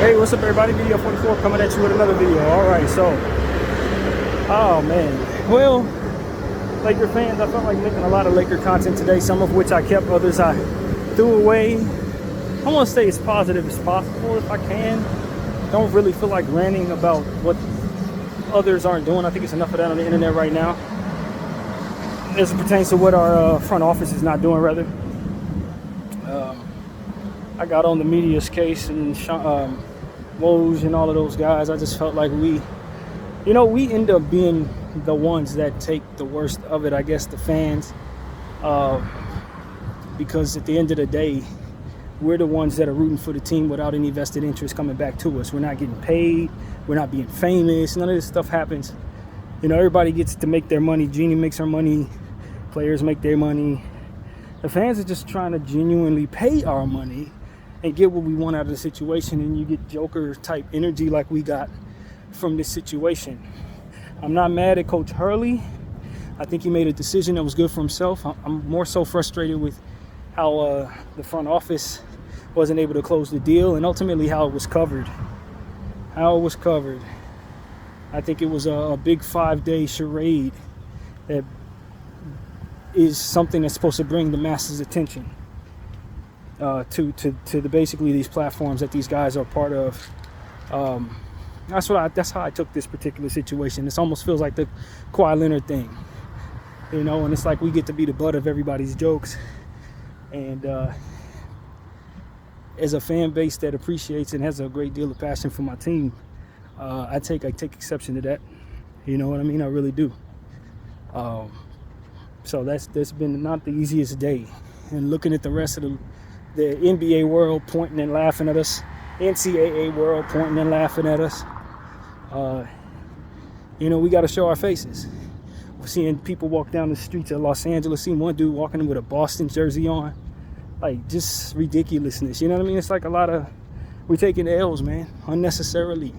Hey, what's up everybody? Video 44 coming at you with another video. Alright, so, oh man. Well, Laker fans, I felt like making a lot of Laker content today, some of which I kept, others I threw away. I want to stay as positive as possible if I can. Don't really feel like ranting about what others aren't doing. I think it's enough of that on the internet right now, as it pertains to what our front office is not doing, rather. I got on the media's case and Woj and all of those guys. I just felt like we end up being the ones that take the worst of it, I guess, the fans. Because at the end of the day, we're the ones that are rooting for the team without any vested interest coming back to us. We're not getting paid. We're not being famous. None of this stuff happens. Everybody gets to make their money. Jeannie makes her money. Players make their money. The fans are just trying to genuinely pay our money and get what we want out of the situation, and you get Joker type energy like we got from this situation. I'm not mad at Coach Hurley. I think he made a decision that was good for himself. I'm more so frustrated with how the front office wasn't able to close the deal, and ultimately how it was covered. I think it was a big 5-day charade that is something that's supposed to bring the masses' attention to basically these platforms that these guys are part of. That's how I took this particular situation. It almost feels like the Kawhi Leonard thing, and it's like we get to be the butt of everybody's jokes. And as a fan base that appreciates and has a great deal of passion for my team, I take exception to that. You know what I mean? I really do. So that's been not the easiest day. And looking at the rest of the NBA world pointing and laughing at us, NCAA world pointing and laughing at us, we got to show our faces. We're seeing people walk down the streets of Los Angeles, seeing one dude walking in with a Boston jersey on, like just ridiculousness. You know what I mean? It's like we're taking L's, man, unnecessarily.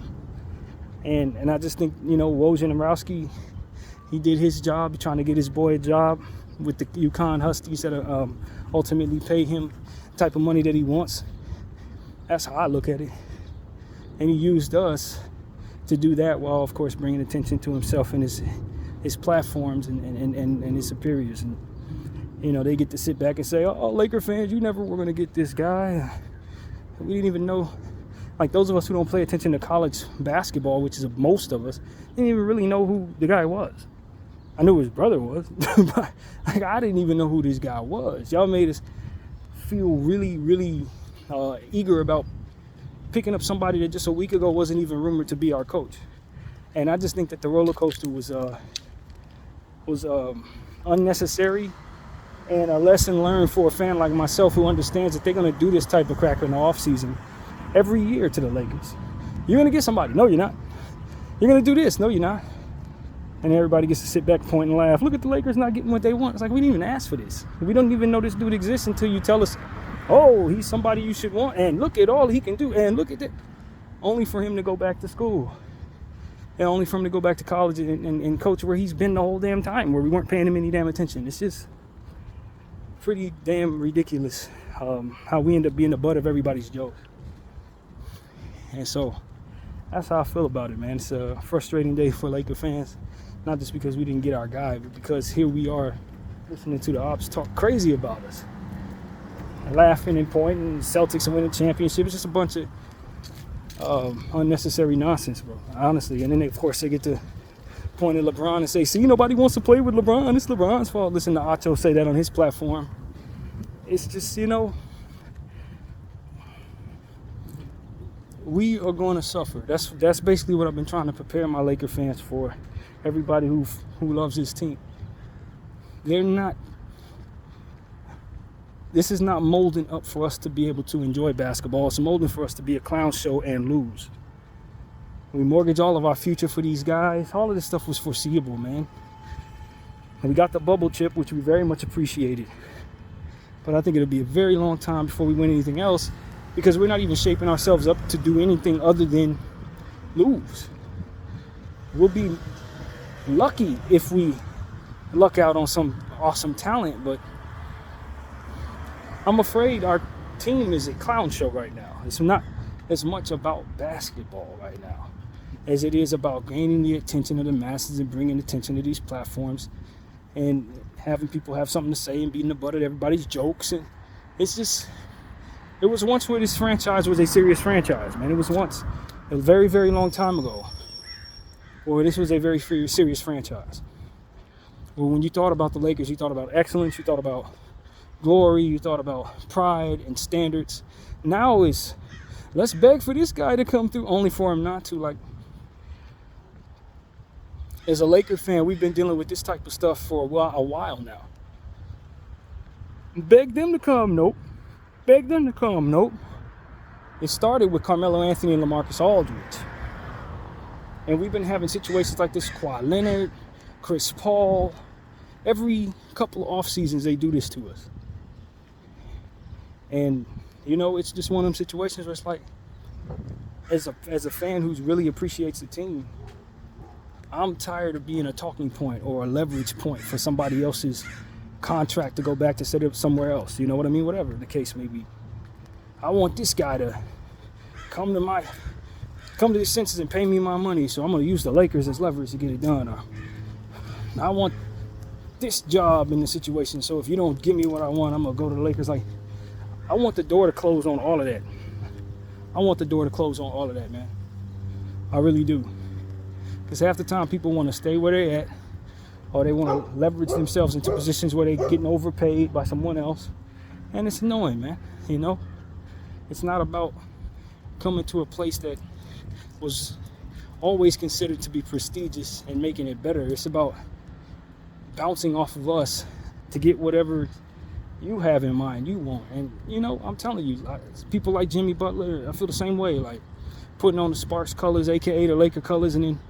And I just think, Woj and Dombrowski, he did his job, trying to get his boy a job with the UConn Huskies that ultimately pay him the type of money that he wants. That's how I look at it. And he used us to do that while, of course, bringing attention to himself and his platforms and his superiors. And, they get to sit back and say, oh, Laker fans, you never were going to get this guy. We didn't even know. Like, those of us who don't pay attention to college basketball, which is most of us, didn't even really know who the guy was. I knew his brother was, but I didn't even know who this guy was. Y'all made us feel really, really eager about picking up somebody that just a week ago wasn't even rumored to be our coach. And I just think that the roller coaster was unnecessary, and a lesson learned for a fan like myself who understands that they're going to do this type of crap in the offseason every year to the Lakers. You're going to get somebody. No, you're not. You're going to do this. No, you're not. And everybody gets to sit back, point and laugh. Look at the Lakers not getting what they want. It's like, we didn't even ask for this. We don't even know this dude exists until you tell us, oh, he's somebody you should want, and look at all he can do, and look at that. Only for him to go back to school. And only for him to go back to college and coach where he's been the whole damn time, where we weren't paying him any damn attention. It's just pretty damn ridiculous how we end up being the butt of everybody's joke. And so that's how I feel about it, man. It's a frustrating day for Laker fans. Not just because we didn't get our guy, but because here we are listening to the ops talk crazy about us. Laughing and pointing, Celtics and winning championship. It's just a bunch of unnecessary nonsense, bro. Honestly. And then, of course, they get to point at LeBron and say, see, nobody wants to play with LeBron. It's LeBron's fault. Listen to Acho say that on his platform. It's just, we are going to suffer. That's basically what I've been trying to prepare my Laker fans for. Everybody who loves his team. This is not molding up for us to be able to enjoy basketball. It's molding for us to be a clown show and lose. We mortgage all of our future for these guys. All of this stuff was foreseeable, man. And we got the bubble chip, which we very much appreciated. But I think it'll be a very long time before we win anything else, because we're not even shaping ourselves up to do anything other than lose. We'll be lucky if we luck out on some awesome talent, but I'm afraid our team is a clown show right now. It's not as much about basketball right now as it is about gaining the attention of the masses and bringing attention to these platforms and having people have something to say and beating the butt of everybody's jokes. And it's just, it was once where this franchise was a serious franchise, man. It was once, a very, very long time ago, where this was a very serious franchise. Well, when you thought about the Lakers, you thought about excellence, you thought about glory, you thought about pride and standards. Now it's, let's beg for this guy to come through, only for him not to. Like, as a Laker fan, we've been dealing with this type of stuff for a while now. Beg them to come, nope. Beg them to come, nope. It started with Carmelo Anthony and LaMarcus Aldridge. And we've been having situations like this, Kawhi Leonard, Chris Paul. Every couple of off seasons, they do this to us. And, you know, it's just one of them situations where it's like, as a fan who really appreciates the team, I'm tired of being a talking point or a leverage point for somebody else's contract to go back to set up somewhere else. You know what I mean? Whatever the case may be. I want this guy to come to his senses and pay me my money, so I'm going to use the Lakers as leverage to get it done. Or I want this job in the situation, so if you don't give me what I want, I'm going to go to the Lakers. Like, I want the door to close on all of that. I want the door to close on all of that, man. I really do. Because half the time people want to stay where they're at, or they want to leverage themselves into positions where they're getting overpaid by someone else. And it's annoying, man. You know? It's not about coming to a place that was always considered to be prestigious and making it better. It's about bouncing off of us to get whatever you have in mind you want. And, you know, I'm telling you, people like Jimmy Butler, I feel the same way. Like, putting on the Sparks colors, a.k.a. the Laker colors, and then,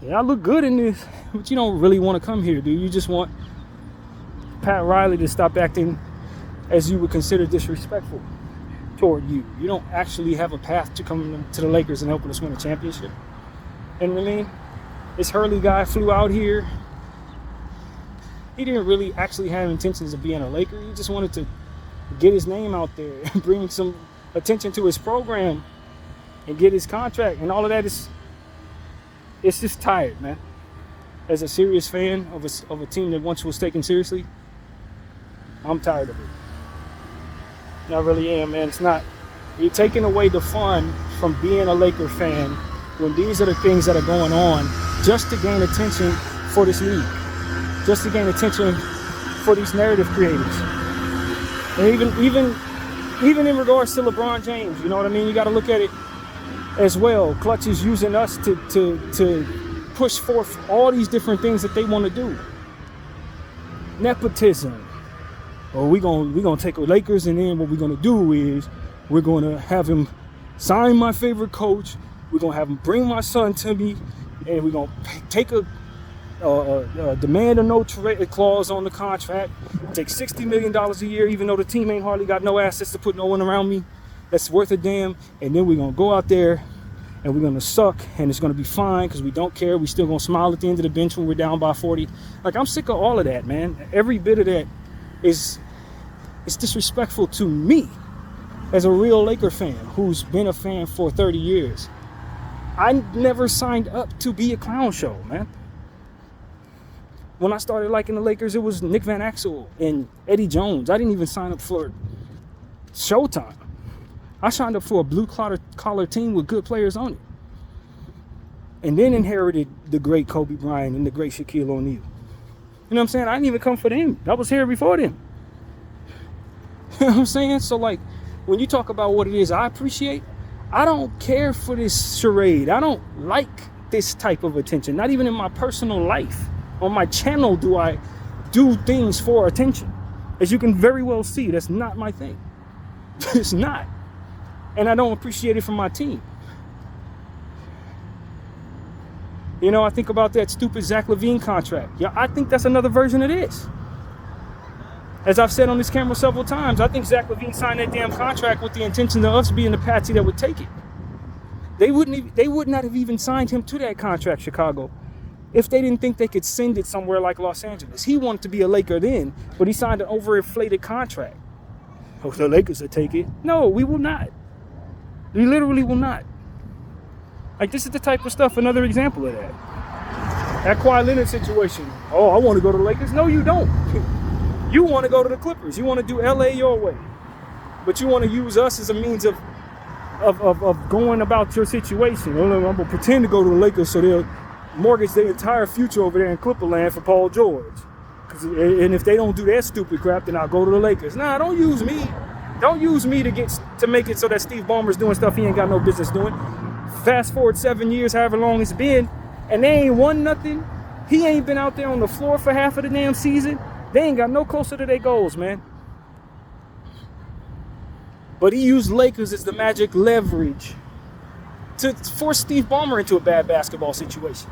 yeah, I look good in this, but you don't really want to come here, dude. You just want Pat Riley to stop acting as you would consider disrespectful toward you. You don't actually have a path to come to the Lakers and helping us win a championship. You know what I mean? This Hurley guy flew out here. He didn't really actually have intentions of being a Laker. He just wanted to get his name out there and bring some attention to his program and get his contract. And all of that is, it's just tired, man. As a serious fan of a team that once was taken seriously, I'm tired of it. I really am, man. It's not, you're taking away the fun from being a Laker fan when these are the things that are going on just to gain attention for this league, just to gain attention for these narrative creators. And even in regards to LeBron James, you know what I mean? You got to look at it as well. Clutch is using us to push forth all these different things that they want to do. Nepotism. Well, we're gonna take the Lakers, and then what we're gonna do is we're gonna have him sign my favorite coach. We're gonna have him bring my son to me, and we're gonna take a demand a no trade clause on the contract. Take $60 million a year, even though the team ain't hardly got no assets to put no one around me that's worth a damn. And then we're gonna go out there and we're gonna suck, and it's gonna be fine because we don't care. We still gonna smile at the end of the bench when we're down by 40. Like, I'm sick of all of that, man. Every bit of that is disrespectful to me as a real Laker fan who's been a fan for 30 years. I never signed up to be a clown show, man. When I started liking the Lakers, it was Nick Van Exel and Eddie Jones. I didn't even sign up for Showtime. I signed up for a blue-collar team with good players on it. And then inherited the great Kobe Bryant and the great Shaquille O'Neal. You know what I'm saying? I didn't even come for them. I was here before them. You know what I'm saying? So, like, when you talk about what it is I appreciate, I don't care for this charade. I don't like this type of attention. Not even in my personal life. On my channel do I do things for attention. As you can very well see, that's not my thing. It's not. And I don't appreciate it from my team. You know, I think about that stupid Zach LaVine contract. Yeah, I think that's another version of this. As I've said on this camera several times, I think Zach LaVine signed that damn contract with the intention of us being the patsy that would take it. They would not have even signed him to that contract, Chicago, if they didn't think they could send it somewhere like Los Angeles. He wanted to be a Laker then, but he signed an overinflated contract. Oh, the Lakers will take it. No, we will not. You literally will not. Like, this is the type of stuff, another example of that. That Kawhi Leonard situation. Oh, I want to go to the Lakers. No, you don't. You want to go to the Clippers. You want to do LA your way. But you want to use us as a means of going about your situation. I'm going to pretend to go to the Lakers so they'll mortgage their entire future over there in Clipperland for Paul George. And if they don't do that stupid crap, then I'll go to the Lakers. Nah, don't use me. Don't use me to make it so that Steve Ballmer's doing stuff he ain't got no business doing. Fast forward 7 years, however long it's been, and they ain't won nothing. He ain't been out there on the floor for half of the damn season. They ain't got no closer to their goals, man. But he used Lakers as the magic leverage to force Steve Ballmer into a bad basketball situation.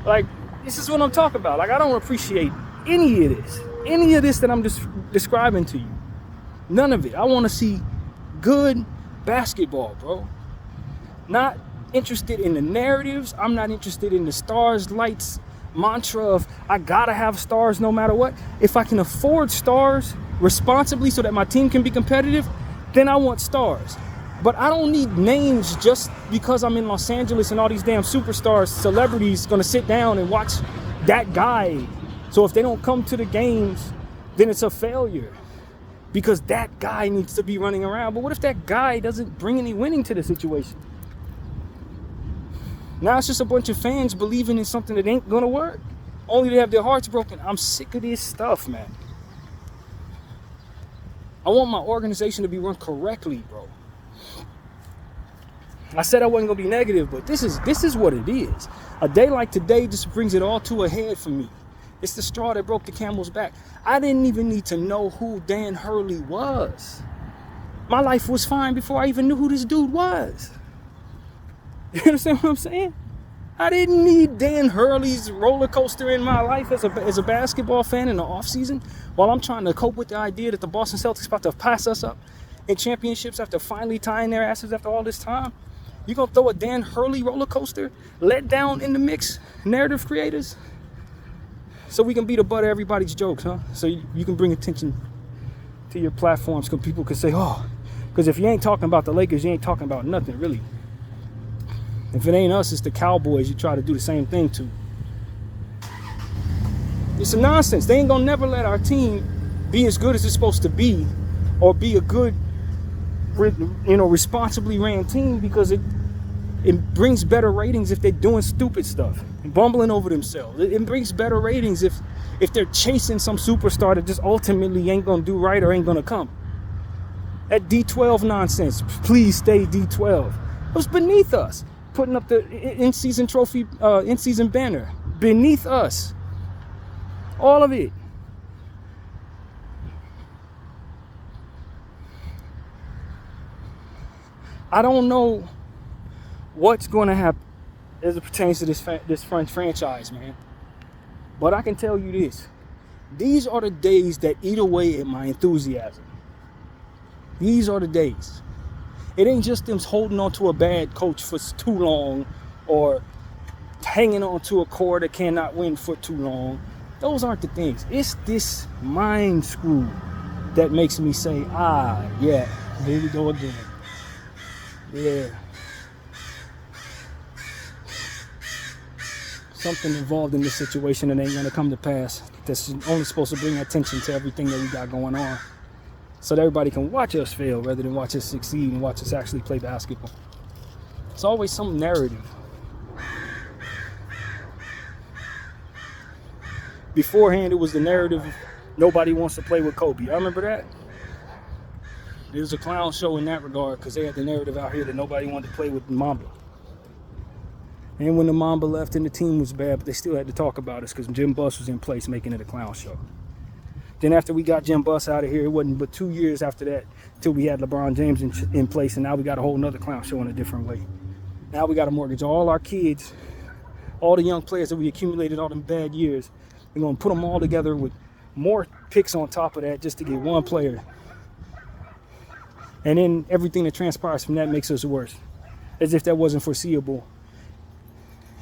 Like, this is what I'm talking about. Like, I don't appreciate any of this that I'm just describing to you. None of it. I want to see good basketball, bro. Not interested in the narratives. I'm not interested in the stars, lights, mantra of I gotta have stars no matter what. If I can afford stars responsibly so that my team can be competitive, then I want stars. But I don't need names just because I'm in Los Angeles and all these damn superstars, celebrities gonna sit down and watch that guy. So if they don't come to the games, then it's a failure because that guy needs to be running around. But what if that guy doesn't bring any winning to the situation? Now it's just a bunch of fans believing in something that ain't gonna work, only to have their hearts broken. I'm sick of this stuff, man. I want my organization to be run correctly, bro. I said I wasn't gonna be negative, but this is what it is. A day like today just brings it all to a head for me. It's the straw that broke the camel's back. I didn't even need to know who Dan Hurley was. My life was fine before I even knew who this dude was. You understand what I'm saying? I didn't need Dan Hurley's roller coaster in my life as a basketball fan in the offseason while I'm trying to cope with the idea that the Boston Celtics about to pass us up in championships after finally tying their asses after all this time. You gonna throw a Dan Hurley roller coaster let down in the mix, narrative creators? So we can be the butt of everybody's jokes, huh? So you can bring attention to your platforms because people can say, oh, because if you ain't talking about the Lakers, you ain't talking about nothing, really. If it ain't us, it's the Cowboys you try to do the same thing to. It's a nonsense. They ain't gonna never let our team be as good as it's supposed to be or be a good, responsibly ran team because it brings better ratings if they're doing stupid stuff and bumbling over themselves. It brings better ratings if they're chasing some superstar that just ultimately ain't gonna do right or ain't gonna come. That D12 nonsense, please stay D12. It was beneath us. Putting up the in-season trophy, in-season banner. Beneath us. All of it. I don't know what's going to happen as it pertains to this franchise, man. But I can tell you this. These are the days that eat away at my enthusiasm. These are the days. It ain't just them holding on to a bad coach for too long or hanging on to a core that cannot win for too long. Those aren't the things. It's this mind screw that makes me say, yeah, here we go again. Yeah. Something involved in this situation that ain't gonna come to pass. That's only supposed to bring attention to everything that we got going on, so that everybody can watch us fail rather than watch us succeed and watch us actually play basketball. It's always some narrative. Beforehand, it was the narrative of nobody wants to play with Kobe. I remember that. It was a clown show in that regard because they had the narrative out here that nobody wanted to play with Mamba. And when the Mamba left and the team was bad, but they still had to talk about us because Jim Buss was in place making it a clown show. Then after we got Jim Buss out of here, it wasn't but 2 years after that till we had LeBron James in place, and now we got a whole nother clown show in a different way. Now we got to mortgage all our kids, all the young players that we accumulated all them bad years. We're going to put them all together with more picks on top of that just to get one player. And then everything that transpires from that makes us worse, as if that wasn't foreseeable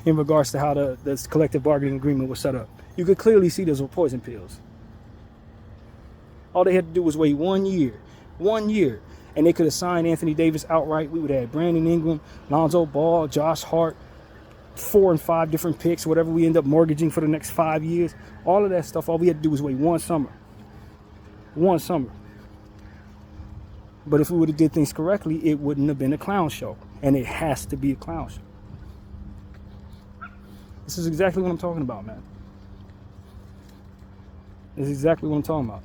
in regards to how the collective bargaining agreement was set up. You could clearly see those were poison pills. All they had to do was wait 1 year, and they could have signed Anthony Davis outright, we would have had Brandon Ingram, Lonzo Ball, Josh Hart, 4 and 5 different picks, whatever we end up mortgaging for the next 5 years. All of that stuff, all we had to do was wait one summer. One summer. But if we would have did things correctly, it wouldn't have been a clown show. And it has to be a clown show. This is exactly what I'm talking about, man. This is exactly what I'm talking about.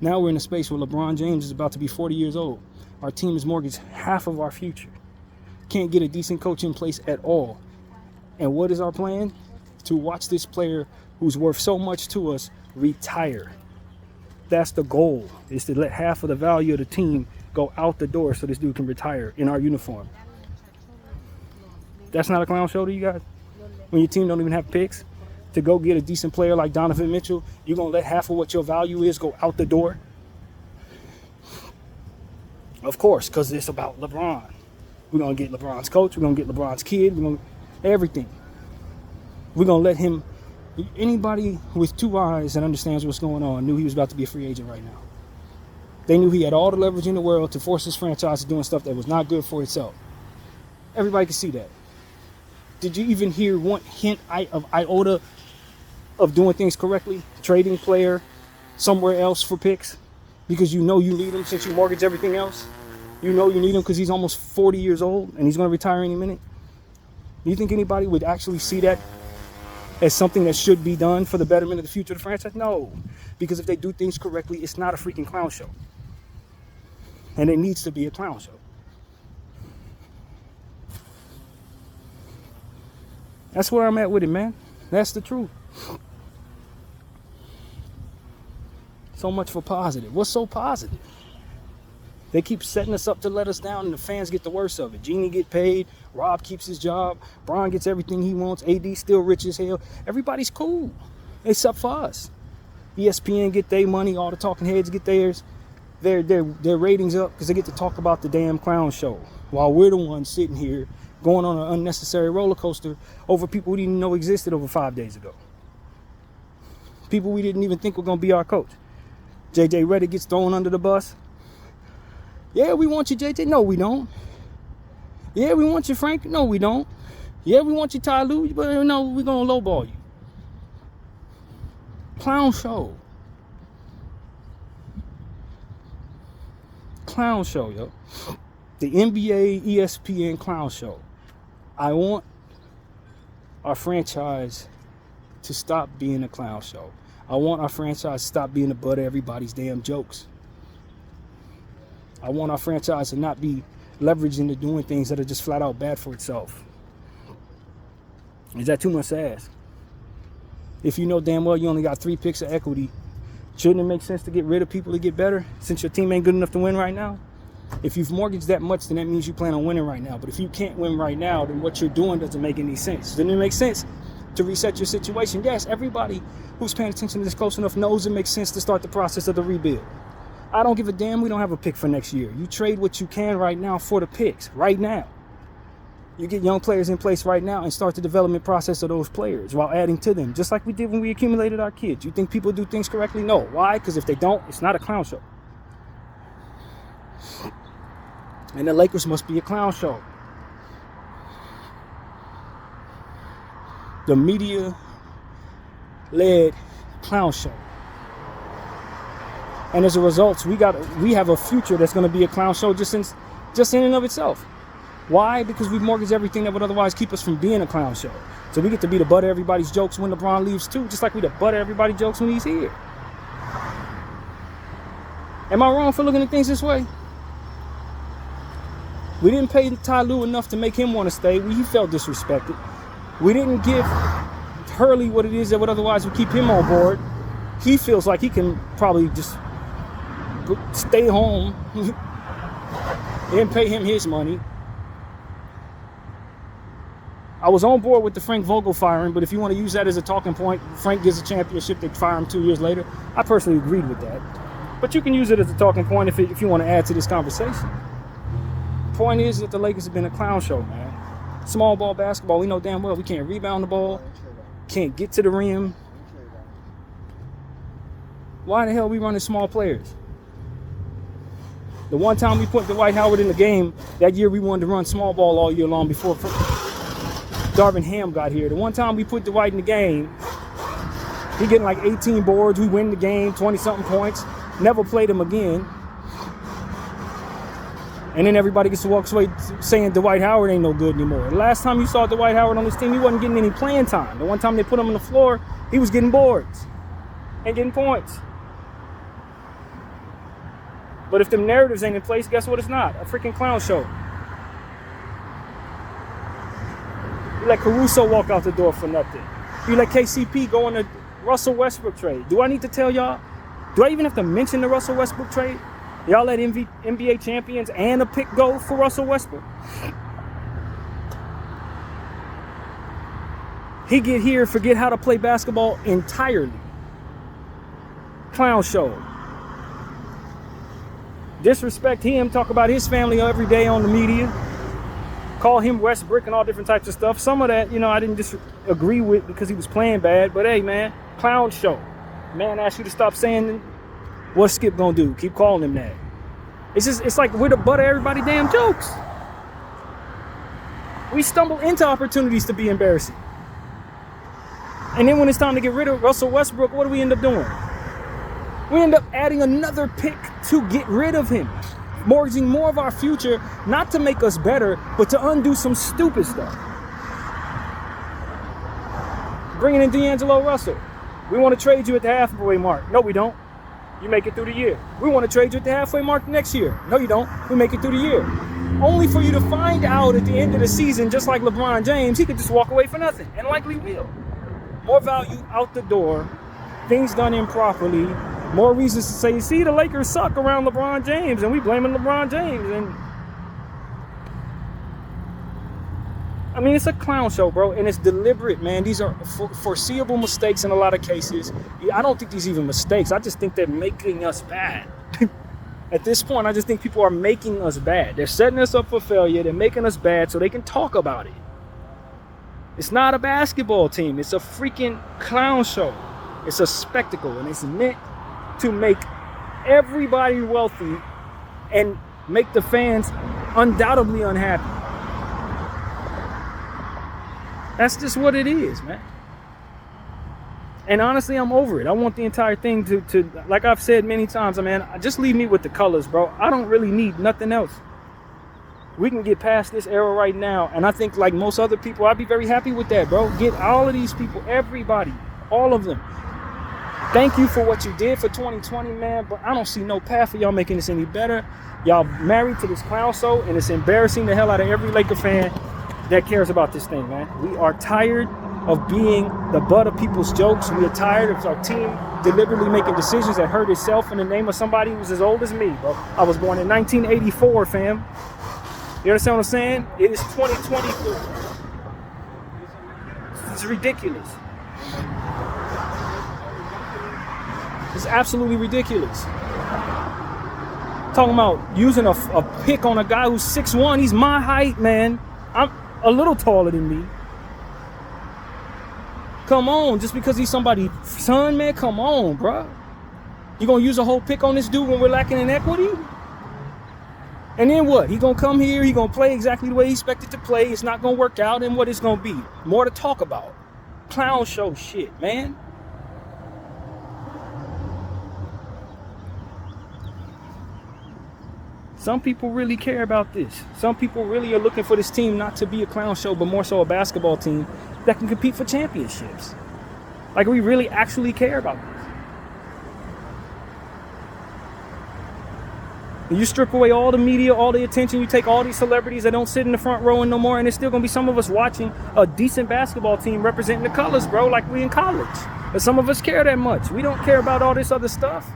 Now we're in a space where LeBron James is about to be 40 years old. Our team is mortgaged half of our future. Can't get a decent coach in place at all. And what is our plan? To watch this player who's worth so much to us retire. That's the goal, is to let half of the value of the team go out the door so this dude can retire in our uniform. That's not a clown show to you guys? When your team don't even have picks to go get a decent player like Donovan Mitchell, you're going to let half of what your value is go out the door? Of course, because it's about LeBron. We're going to get LeBron's coach. We're going to get LeBron's kid. We're going to everything. We're going to let him. Anybody with 2 eyes that understands what's going on knew he was about to be a free agent right now. They knew he had all the leverage in the world to force his franchise to doing stuff that was not good for itself. Everybody could see that. Did you even hear one hint of iota of doing things correctly? Trading player somewhere else for picks because you know you need him since you mortgage everything else? You know you need him because he's almost 40 years old and he's going to retire any minute? Do you think anybody would actually see that as something that should be done for the betterment of the future of the franchise? No. Because if they do things correctly, it's not a freaking clown show. And it needs to be a clown show. That's where I'm at with it, man. That's the truth. So much for positive. What's so positive? They keep setting us up to let us down, and the fans get the worst of it. Genie get paid. Rob keeps his job. Bron gets everything he wants. AD still rich as hell. Everybody's cool, except for us. ESPN get their money. All the talking heads get theirs. Their ratings up because they get to talk about the damn clown show, while we're the ones sitting here going on an unnecessary roller coaster over people we didn't even know existed over 5 days ago. People we didn't even think were going to be our coach. JJ Redick gets thrown under the bus. Yeah, we want you, JJ. No, we don't. Yeah, we want you, Frank. No, we don't. Yeah, we want you, Ty Lue. But no, we're going to lowball you. Clown show. Clown show, yo. The NBA, ESPN clown show. I want our franchise to stop being a clown show. I want our franchise to stop being the butt of everybody's damn jokes. I want our franchise to not be leveraged into doing things that are just flat out bad for itself. Is that too much to ask? If you know damn well you only got 3 picks of equity, shouldn't it make sense to get rid of people to get better since your team ain't good enough to win right now? If you've mortgaged that much, then that means you plan on winning right now. But if you can't win right now, then what you're doing doesn't make any sense. Doesn't it make sense to reset your situation? Yes, everybody who's paying attention to this close enough knows it makes sense to start the process of the rebuild. I don't give a damn. We don't have a pick for next year. You trade what you can right now for the picks right now. You get young players in place right now and start the development process of those players while adding to them, just like we did when we accumulated our kids. You think people do things correctly? No. Why? Because if they don't, it's not a clown show. And the Lakers must be a clown show. The media-led clown show. And as a result, we have a future that's going to be a clown show just in and of itself. Why? Because we've mortgaged everything that would otherwise keep us from being a clown show. So we get to be the butt of everybody's jokes when LeBron leaves too, just like we the butt of everybody's jokes when he's here. Am I wrong for looking at things this way? We didn't pay Ty Lue enough to make him want to stay. He felt disrespected. We didn't give Hurley what it is that would otherwise would keep him on board. He feels like he can probably just stay home and pay him his money. I was on board with the Frank Vogel firing, but if you want to use that as a talking point, Frank gets a championship, they fire him 2 years later. I personally agreed with that. But you can use it as a talking point if you want to add to this conversation. The point is that the Lakers have been a clown show, man. Small ball basketball, we know damn well we can't rebound the ball, can't get to the rim. Why the hell are we running small players? The one time we put Dwight Howard in the game, that year we wanted to run small ball all year long before Darvin Ham got here. The one time we put Dwight in the game, he getting like 18 boards. We win the game, 20-something points. Never played him again. And then everybody gets to walk away saying Dwight Howard ain't no good anymore. The last time you saw Dwight Howard on this team, he wasn't getting any playing time. The one time they put him on the floor, he was getting boards and getting points. But if them narratives ain't in place, guess what it's not? A freaking clown show. You let Caruso walk out the door for nothing. You let KCP go on the Russell Westbrook trade. Do I need to tell y'all? Do I even have to mention the Russell Westbrook trade? Y'all let NBA champions and a pick go for Russell Westbrook? He get here, forget how to play basketball entirely. Clown show. Disrespect him, talk about his family every day on the media. Call him Westbrook and all different types of stuff. Some of that, I didn't disagree with because he was playing bad. But hey, man, clown show. Man asked you to stop saying what's Skip gonna do? Keep calling him that. It's like we're the butt of everybody's damn jokes. We stumble into opportunities to be embarrassing. And then when it's time to get rid of Russell Westbrook, what do we end up doing? We end up adding another pick to get rid of him. Mortgaging more of our future, not to make us better, but to undo some stupid stuff. Bringing in D'Angelo Russell. We want to trade you at the halfway mark. No, we don't. You make it through the year. We want to trade you at the halfway mark next year. No, you don't. We make it through the year. Only for you to find out at the end of the season, just like LeBron James, he could just walk away for nothing, and likely will. More value out the door, things done improperly, more reasons to say, see, the Lakers suck around LeBron James, and we blaming LeBron James. And I mean, it's a clown show, bro, and it's deliberate, man. These are foreseeable mistakes in a lot of cases. I don't think these are even mistakes. I just think they're making us bad. At this point, I just think people are making us bad. They're setting us up for failure. They're making us bad so they can talk about it. It's not a basketball team. It's a freaking clown show. It's a spectacle, and it's meant to make everybody wealthy and make the fans undoubtedly unhappy. That's just what it is, man. And honestly, I'm over it. I want the entire thing to like I've said many times, man, just leave me with the colors, bro. I don't really need nothing else. We can get past this era right now. And I think like most other people, I'd be very happy with that, bro. Get all of these people, everybody, all of them. Thank you for what you did for 2020, man. But I don't see no path for y'all making this any better. Y'all married to this clown show, and it's embarrassing the hell out of every Laker fan that cares about this thing, man. We are tired of being the butt of people's jokes. We are tired of our team deliberately making decisions that hurt itself in the name of somebody who's as old as me, bro. I was born in 1984, fam. You understand what I'm saying? It is 2024. It's ridiculous. It's absolutely ridiculous. Talking about using a pick on a guy who's 6'1". He's my height, man. I'm a little taller than me. Come on, just because he's somebody's son, man, come on, bro. You gonna use a whole pick on this dude when we're lacking in equity? And then what? He gonna come here, he gonna play exactly the way he expected to play. It's not gonna work out, and what it's gonna be? More to talk about. Clown show shit, man. Some people really care about this. Some people really are looking for this team not to be a clown show, but more so a basketball team that can compete for championships. Like, we really actually care about this. And you strip away all the media, all the attention, you take all these celebrities that don't sit in the front row no more, and there's still going to be some of us watching a decent basketball team representing the colors, bro, like we in college. But some of us care that much. We don't care about all this other stuff.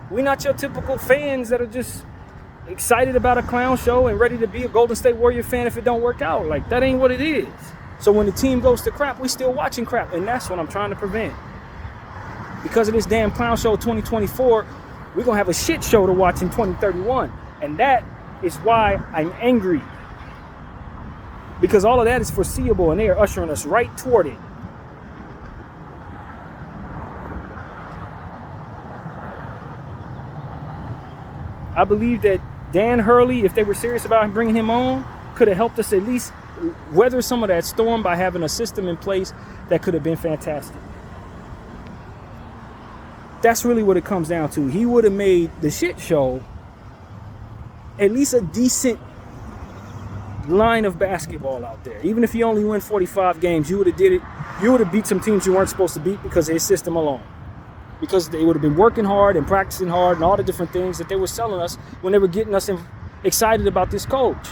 We're not your typical fans that are just excited about a clown show and ready to be a Golden State Warrior fan if it don't work out. Like, that ain't what it is. So when the team goes to crap, we still watching crap, and that's what I'm trying to prevent. Because of this damn clown show 2024, we're going to have a shit show to watch in 2031. And that is why I'm angry. Because all of that is foreseeable, and they are ushering us right toward it. I believe that Dan Hurley, if they were serious about bringing him on, could have helped us at least weather some of that storm by having a system in place that could have been fantastic. That's really what it comes down to. He would have made the shit show at least a decent line of basketball out there. Even if you only win 45 games, you would have did it. You would have beat some teams you weren't supposed to beat because of his system alone. Because they would have been working hard and practicing hard and all the different things that they were selling us when they were getting us excited about this coach.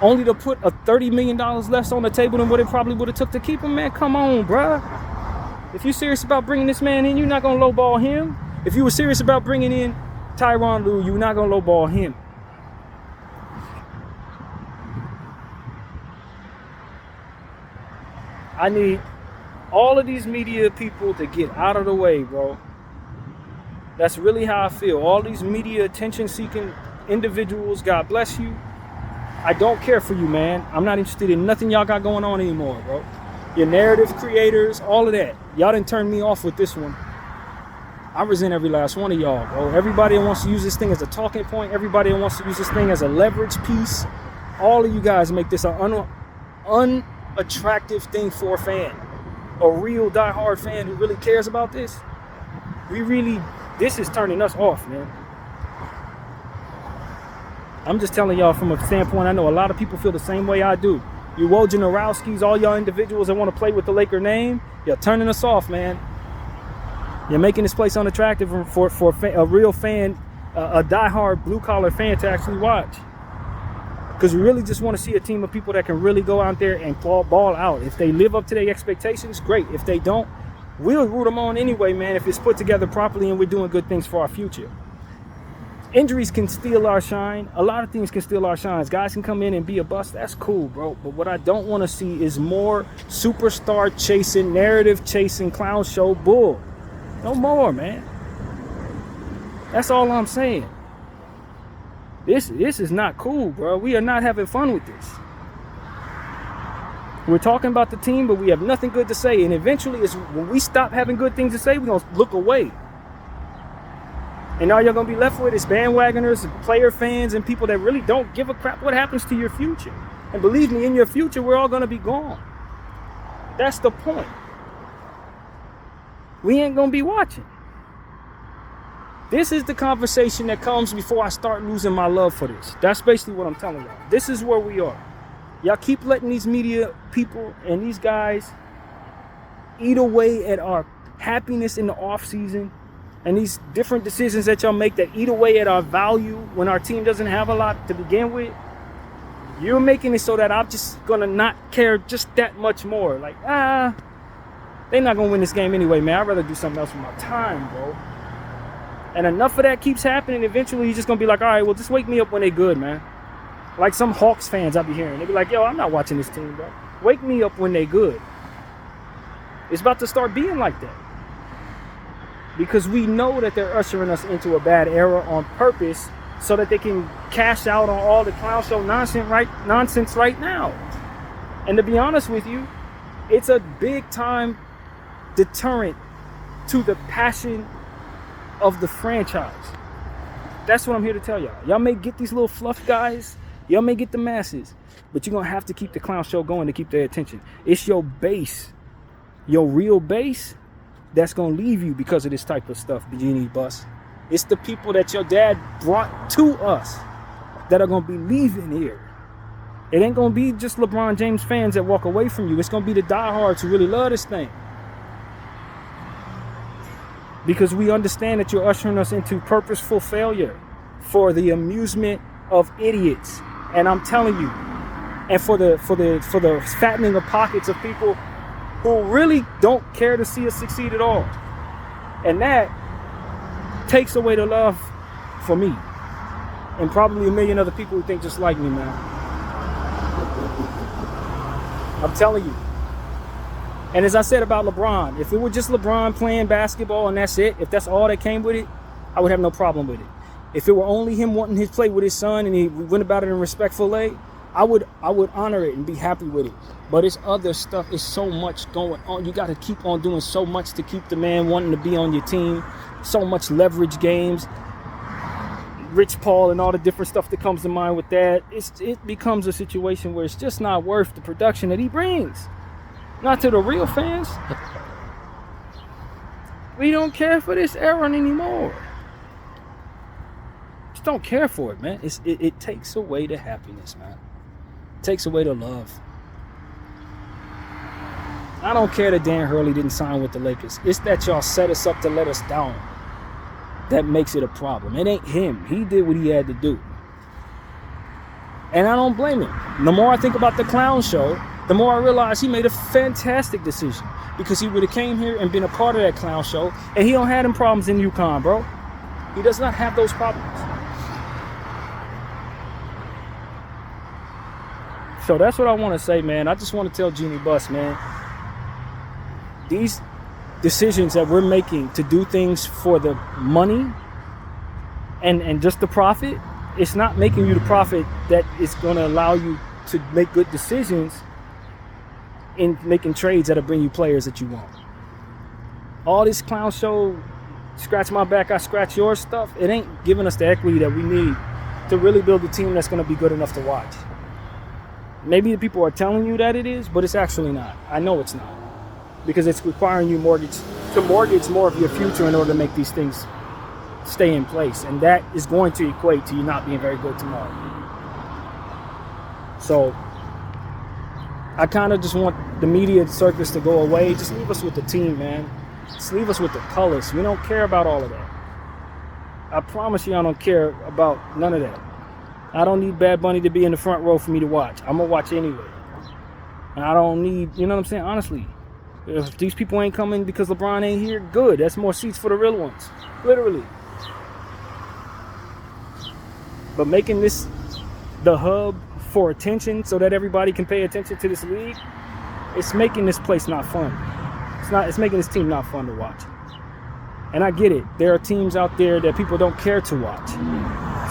Only to put a $30 million less on the table than what it probably would have took to keep him, man. Come on, bruh. If you're serious about bringing this man in, you're not going to lowball him. If you were serious about bringing in Tyronn Lue, you're not going to lowball him. I need all of these media people to get out of the way, bro. That's really how I feel. All these media attention-seeking individuals, God bless you. I don't care for you, man. I'm not interested in nothing y'all got going on anymore, bro. Your narrative creators, all of that. Y'all didn't turn me off with this one. I resent every last one of y'all, bro. Everybody that wants to use this thing as a talking point, everybody that wants to use this thing as a leverage piece, all of you guys make this an unattractive thing for a fan. A real diehard fan who really cares about this. This is turning us off, man. I'm just telling y'all from a standpoint, I know a lot of people feel the same way I do. You Wojnarowskis, all y'all individuals that want to play with the Laker name, you're turning us off, man. You're making this place unattractive for a real fan, a diehard blue-collar fan to actually watch. Because we really just want to see a team of people that can really go out there and ball out. If they live up to their expectations, great. If they don't, we'll root them on anyway, man, if it's put together properly and we're doing good things for our future. Injuries can steal our shine. A lot of things can steal our shines. Guys can come in and be a bust. That's cool, bro. But what I don't want to see is more superstar chasing, narrative chasing, clown show bull. No more, man. That's all I'm saying. This is not cool, bro. We are not having fun with this. We're talking about the team, but we have nothing good to say. And eventually, when we stop having good things to say, we're going to look away. And all you're going to be left with is bandwagoners, player fans, and people that really don't give a crap what happens to your future. And believe me, in your future, we're all going to be gone. That's the point. We ain't going to be watching. This is the conversation that comes before I start losing my love for this. That's basically what I'm telling y'all. This is where we are. Y'all keep letting these media people and these guys eat away at our happiness in the off season. And these different decisions that y'all make that eat away at our value when our team doesn't have a lot to begin with. You're making it so that I'm just going to not care just that much more. Like, they're not going to win this game anyway, man. I'd rather do something else with my time, bro. And enough of that keeps happening. Eventually, you're just going to be like, all right, well, just wake me up when they're good, man. Like some Hawks fans I be hearing. They be like, yo, I'm not watching this team, bro. Wake me up when they're good. It's about to start being like that. Because we know that they're ushering us into a bad era on purpose so that they can cash out on all the clown show nonsense right now. And to be honest with you, it's a big time deterrent to the passion of the franchise. That's what I'm here to tell y'all. Y'all may get these little fluff guys, y'all may get the masses, but you're going to have to keep the clown show going to keep their attention. It's your base, your real base, that's going to leave you because of this type of stuff, Genie Bus. It's the people that your dad brought to us that are going to be leaving here. It ain't going to be just LeBron James fans that walk away from you. It's going to be the diehards who really love this thing. Because we understand that you're ushering us into purposeful failure for the amusement of idiots. And I'm telling you, and for the fattening of pockets of people who really don't care to see us succeed at all. And that takes away the love for me. And probably a million other people who think just like me, man. I'm telling you. And as I said about LeBron, if it were just LeBron playing basketball and that's it, if that's all that came with it, I would have no problem with it. If it were only him wanting his play with his son and he went about it in a respectful way, I would honor it and be happy with it. But it's other stuff. It's so much going on. You got to keep on doing so much to keep the man wanting to be on your team. So much leverage games. Rich Paul and all the different stuff that comes to mind with that, it becomes a situation where it's just not worth the production that he brings. Not to the real fans. We don't care for this era anymore. Just don't care for it, man. It takes away the happiness, man. It takes away the love. I don't care that Dan Hurley didn't sign with the Lakers. It's that y'all set us up to let us down that makes it a problem. It ain't him. He did what he had to do. And I don't blame him. The more I think about the clown show, the more I realize he made a fantastic decision, because he would have came here and been a part of that clown show, and he don't have them problems in UConn, bro. He does not have those problems. So that's what I want to say, man. I just want to tell Jeannie Buss, man, these decisions that we're making to do things for the money and just the profit, it's not making you the profit that is going to allow you to make good decisions in making trades that'll bring you players that you want. All this clown show, scratch my back, I scratch your stuff, it ain't giving us the equity that we need to really build a team that's going to be good enough to watch. Maybe the people are telling you that it is, but it's actually not. I know it's not, because it's requiring you to mortgage more of your future in order to make these things stay in place, and that is going to equate to you not being very good tomorrow. So I kind of just want the media circus to go away. Just leave us with the team, man. Just leave us with the colors. We don't care about all of that. I promise you I don't care about none of that. I don't need Bad Bunny to be in the front row for me to watch. I'm going to watch anyway. And I don't need, you know what I'm saying? Honestly, if these people ain't coming because LeBron ain't here, good. That's more seats for the real ones. Literally. But making this the hub for attention so that everybody can pay attention to this league, it's making this place not fun. It's making this team not fun to watch. And I get it. There are teams out there that people don't care to watch.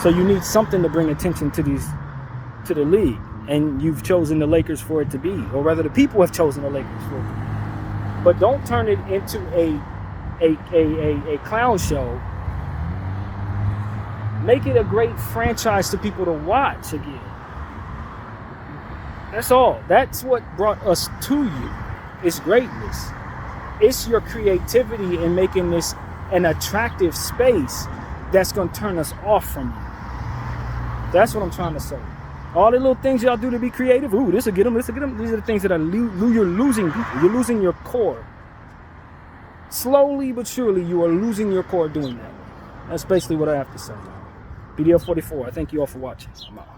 So you need something to bring attention to the league. And you've chosen the Lakers for it to be, or rather the people have chosen the Lakers for it to be. But don't turn it into a clown show. Make it a great franchise for people to watch again. That's all. That's what brought us to you. It's greatness. It's your creativity in making this an attractive space that's going to turn us off from you. That's what I'm trying to say. All the little things y'all do to be creative, ooh, this will get them, this will get them. These are the things that you're losing people. You're losing your core. Slowly but surely, you are losing your core doing that. That's basically what I have to say. BDL 44, I thank you all for watching. I'm out.